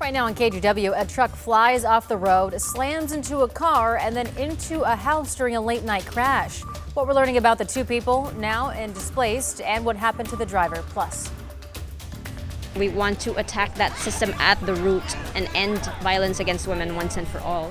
Right now on KGW, a truck flies off the road, slams into a car, and then into a house during a late night crash. What we're learning about the two people now and displaced and what happened to the driver. Plus, we want to attack that system at the root and end violence against women once and for all.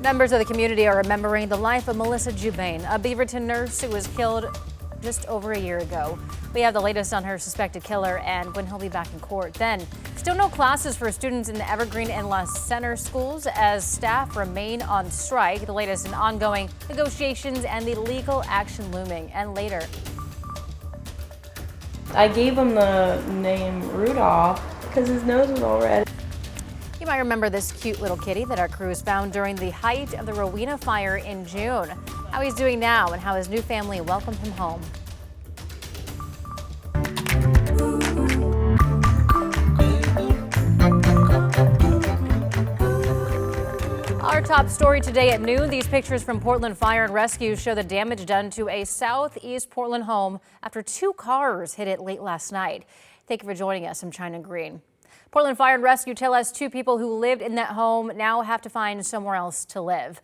Members of the community are remembering the life of Melissa Jubane, a Beaverton nurse who was killed just over a year ago. We have the latest on her suspected killer and when he'll be back in court. Then, still no classes for students in the Evergreen and La Center schools as staff remain on strike. The latest in ongoing negotiations and the legal action looming. And later, I gave him the name Rudolph because his nose was all red. you might remember this cute little kitty that our crews found during the height of the Rowena fire in June. How he's doing now and how his new family welcomed him home. Our top story today at noon, these pictures from Portland Fire and Rescue show the damage done to a southeast Portland home after two cars hit it late last night. Thank you for joining us. I'm China Green. Portland Fire and Rescue tell us two people who lived in that home now have to find somewhere else to live.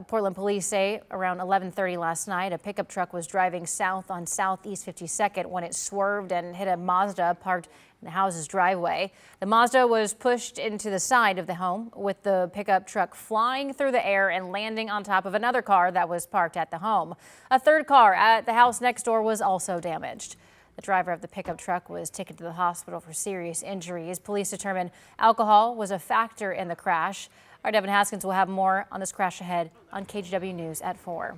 Portland police say around 11:30 last night, a pickup truck was driving south on Southeast 52nd when it swerved and hit a Mazda parked in the house's driveway. The Mazda was pushed into the side of the home, with the pickup truck flying through the air and landing on top of another car that was parked at the home. A third car at the house next door was also damaged. The driver of the pickup truck was taken to the hospital for serious injuries. Police determined alcohol was a factor in the crash. Our Devin Haskins will have more on this crash ahead on KGW News at 4.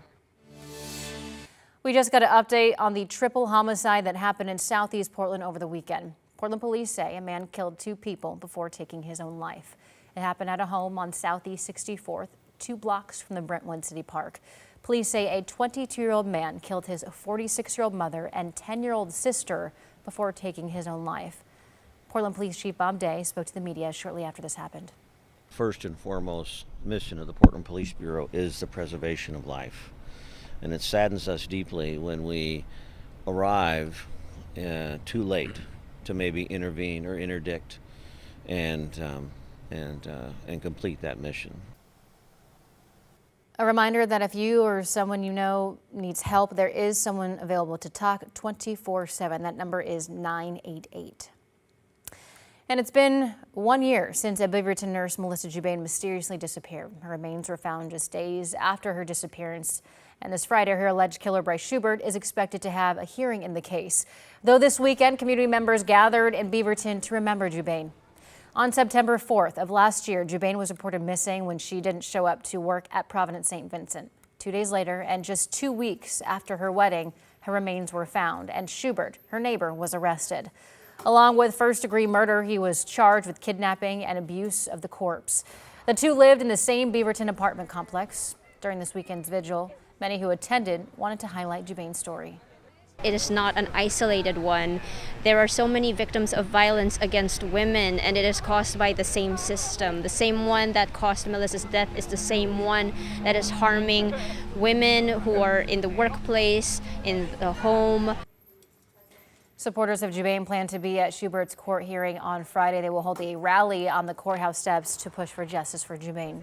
We just got an update on the triple homicide that happened in southeast Portland over the weekend. Portland police say a man killed two people before taking his own life. It happened at a home on Southeast 64th, 2 blocks from the Brentwood City Park. Police say a 22-year-old man killed his 46-year-old mother and 10-year-old sister before taking his own life. Portland Police Chief Bob Day spoke to the media shortly after this happened. First and foremost mission of the Portland Police Bureau is the preservation of life. And it saddens us deeply when we arrive too late to maybe intervene or interdict and complete that mission. A reminder that if you or someone you know needs help, there is someone available to talk 24/7. That number is 988. And it's been 1 year since a Beaverton nurse, Melissa Jubane, mysteriously disappeared. Her remains were found just days after her disappearance. And this Friday, her alleged killer, Bryce Schubert, is expected to have a hearing in the case. Though this weekend, community members gathered in Beaverton to remember Jubane. On September 4th of last year, Jubane was reported missing when she didn't show up to work at Providence St. Vincent. 2 days later, and just 2 weeks after her wedding, her remains were found, and Schubert, her neighbor, was arrested. Along with first-degree murder, he was charged with kidnapping and abuse of the corpse. The two lived in the same Beaverton apartment complex. During this weekend's vigil, many who attended wanted to highlight Jubane's story. It is not an isolated one. There are so many victims of violence against women, and it is caused by the same system. The same one that caused Melissa's death is the same one that is harming women who are in the workplace, in the home. Supporters of Jubane plan to be at Schubert's court hearing on Friday. They will hold a rally on the courthouse steps to push for justice for Jubane.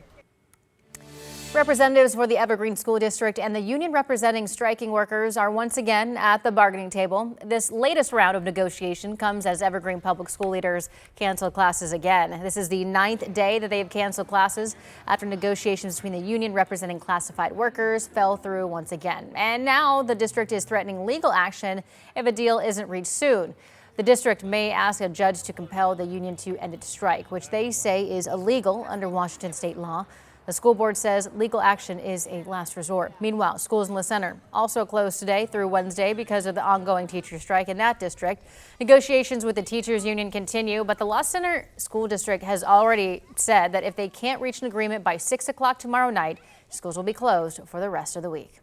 Representatives for the Evergreen School District and the union representing striking workers are once again at the bargaining table. This latest round of negotiation comes as Evergreen public school leaders cancel classes again. This is the 9th day that they have canceled classes after negotiations between the union representing classified workers fell through once again. And now the district is threatening legal action if a deal isn't reached soon. The district may ask a judge to compel the union to end its strike, which they say is illegal under Washington state law. The school board says legal action is a last resort. Meanwhile, schools in La Center also closed today through Wednesday because of the ongoing teacher strike in that district. Negotiations with the teachers union continue, but the La Center School District has already said that if they can't reach an agreement by 6 o'clock tomorrow night, schools will be closed for the rest of the week.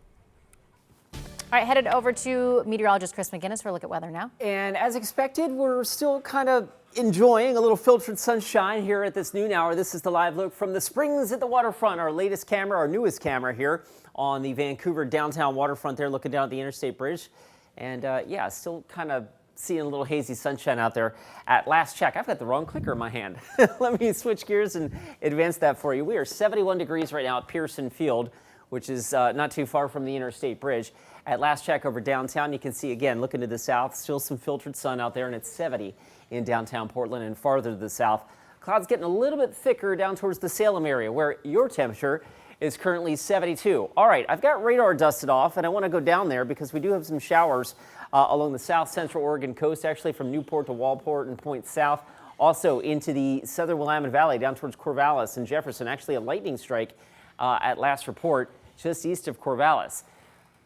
All right, headed over to meteorologist Chris McGinnis for a look at weather now. And as expected, we're still kind of enjoying a little filtered sunshine here at this noon hour. This is the live look from the Springs at the waterfront, our latest camera, our newest camera here on the Vancouver downtown waterfront there, looking down at the Interstate Bridge. And yeah, still kind of seeing a little hazy sunshine out there at last check. I've got the wrong clicker in my hand. Let me switch gears and advance that for you. We are 71 degrees right now at Pearson Field, which is not too far from the Interstate Bridge. At last check over downtown, you can see again, looking to the south, still some filtered sun out there, and it's 70 in downtown Portland. And farther to the south, clouds getting a little bit thicker down towards the Salem area, where your temperature is currently 72. All right, I've got radar dusted off, and I want to go down there because we do have some showers along the south central Oregon coast, actually from Newport to Walport and Point South, also into the southern Willamette Valley down towards Corvallis and Jefferson. Actually, a lightning strike at last report just east of Corvallis.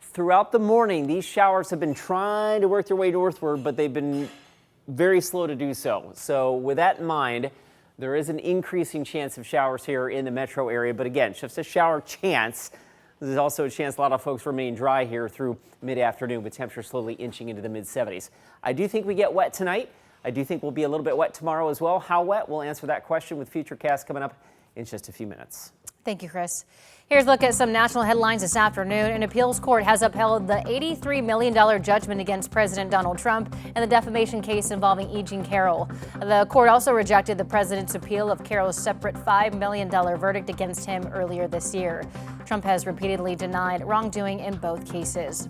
Throughout the morning, these showers have been trying to work their way northward, but they've been very slow to do so. So with that in mind, there is an increasing chance of showers here in the metro area. But again, just a shower chance. There's also a chance a lot of folks remain dry here through mid-afternoon, with temperatures slowly inching into the mid-70s. I do think we get wet tonight. I do think we'll be a little bit wet tomorrow as well. How wet? We'll answer that question with Futurecast coming up in just a few minutes. Thank you, Chris. Here's a look at some national headlines this afternoon. An appeals court has upheld the $83 million judgment against President Donald Trump and the defamation case involving E. Jean Carroll. The court also rejected the president's appeal of Carroll's separate $5 million verdict against him earlier this year. Trump has repeatedly denied wrongdoing in both cases.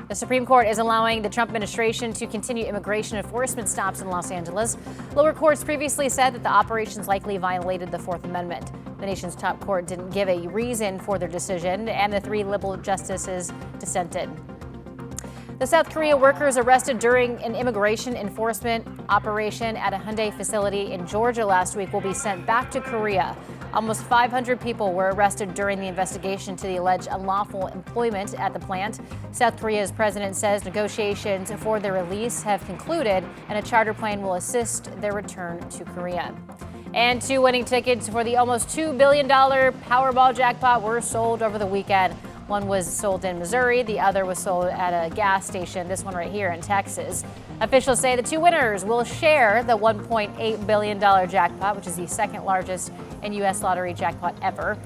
The Supreme Court is allowing the Trump administration to continue immigration enforcement stops in Los Angeles. Lower courts previously said that the operations likely violated the Fourth Amendment. The nation's top court didn't give a reason for their decision, and the three liberal justices dissented. The South Korea workers arrested during an immigration enforcement operation at a Hyundai facility in Georgia last week will be sent back to Korea. Almost 500 people were arrested during the investigation to the alleged unlawful employment at the plant. South Korea's president says negotiations for their release have concluded, and a charter plane will assist their return to Korea. And two winning tickets for the almost $2 billion Powerball jackpot were sold over the weekend. One was sold in Missouri, the other was sold at a gas station, this one right here in Texas. Officials say the two winners will share the $1.8 billion jackpot, which is the second largest in U.S. lottery jackpot ever.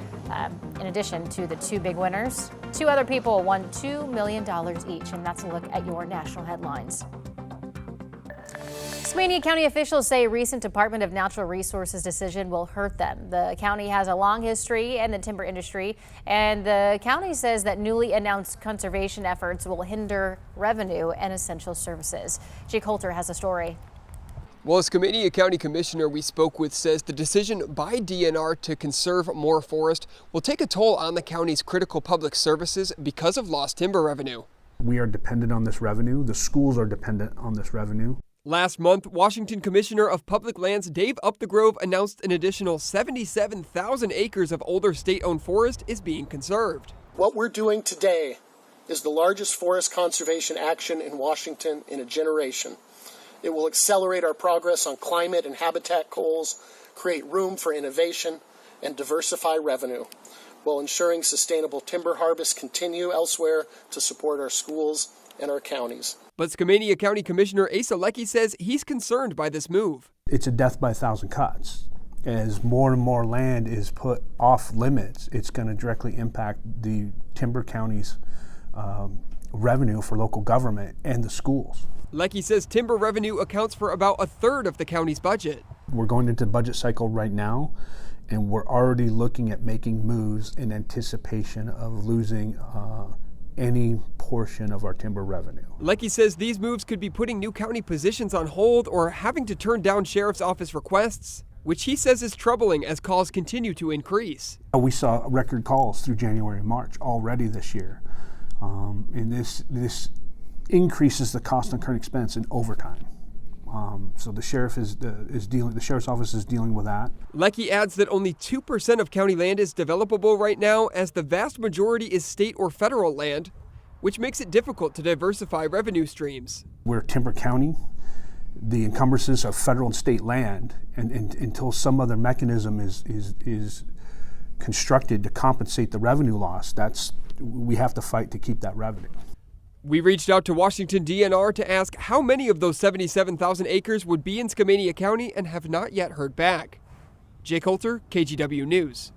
In addition to the two big winners, two other people won $2 million each, and that's a look at your national headlines. Tasmania County officials say a recent Department of Natural Resources decision will hurt them. The county has a long history in the timber industry, and the county says that newly announced conservation efforts will hinder revenue and essential services. Jake Holter has a story. Well, as Skamania County Commissioner we spoke with says the decision by DNR to conserve more forest will take a toll on the county's critical public services because of lost timber revenue. We are dependent on this revenue. The schools are dependent on this revenue. Last month, Washington Commissioner of Public Lands Dave Upthegrove announced an additional 77,000 acres of older state-owned forest is being conserved. What we're doing today is the largest forest conservation action in Washington in a generation. It will accelerate our progress on climate and habitat goals, create room for innovation, and diversify revenue, while ensuring sustainable timber harvests continue elsewhere to support our schools and our counties. But Skamania County Commissioner Asa Leckie says he's concerned by this move. It's a death by 1,000 cuts. As more and more land is put off limits, it's going to directly impact the Timber County's revenue for local government and the schools. Leckie says timber revenue accounts for about a third of the county's budget. We're going into the budget cycle right now, and we're already looking at making moves in anticipation of losing any portion of our timber revenue. Leckie says these moves could be putting new county positions on hold or having to turn down sheriff's office requests, which he says is troubling as calls continue to increase. We saw record calls through January and March already this year, and this increases the cost and current expense in overtime. So the sheriff's office is dealing with that. Leckie adds that only 2% of county land is developable right now, as the vast majority is state or federal land, which makes it difficult to diversify revenue streams. We're Timber County. The encumbrances of federal and state land, and until some other mechanism is constructed to compensate the revenue loss, we have to fight to keep that revenue. We reached out to Washington DNR to ask how many of those 77,000 acres would be in Skamania County and have not yet heard back. Jake Holter, KGW News.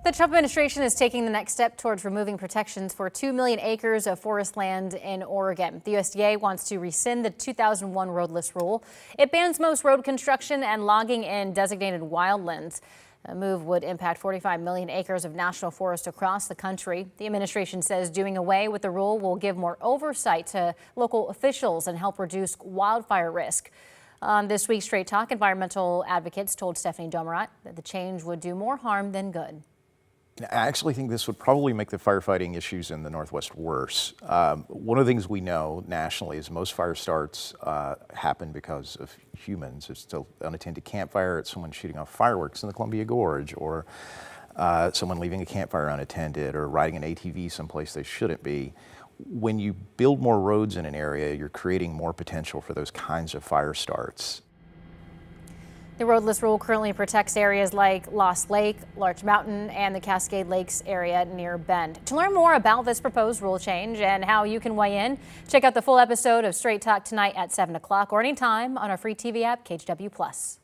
The Trump administration is taking the next step towards removing protections for 2 million acres of forest land in Oregon. The USDA wants to rescind the 2001 Roadless rule. It bans most road construction and logging in designated wildlands. A move would impact 45 million acres of national forest across the country. The administration says doing away with the rule will give more oversight to local officials and help reduce wildfire risk. On this week's Straight Talk, environmental advocates told Stephanie Domerat that the change would do more harm than good. I actually think this would probably make the firefighting issues in the Northwest worse. One of the things we know nationally is most fire starts happen because of humans. It's still unattended campfire, it's someone shooting off fireworks in the Columbia Gorge, or someone leaving a campfire unattended, or riding an ATV someplace they shouldn't be. When you build more roads in an area, you're creating more potential for those kinds of fire starts. The roadless rule currently protects areas like Lost Lake, Larch Mountain, and the Cascade Lakes area near Bend. To learn more about this proposed rule change and how you can weigh in, check out the full episode of Straight Talk tonight at 7 o'clock or anytime on our free TV app, KGW+.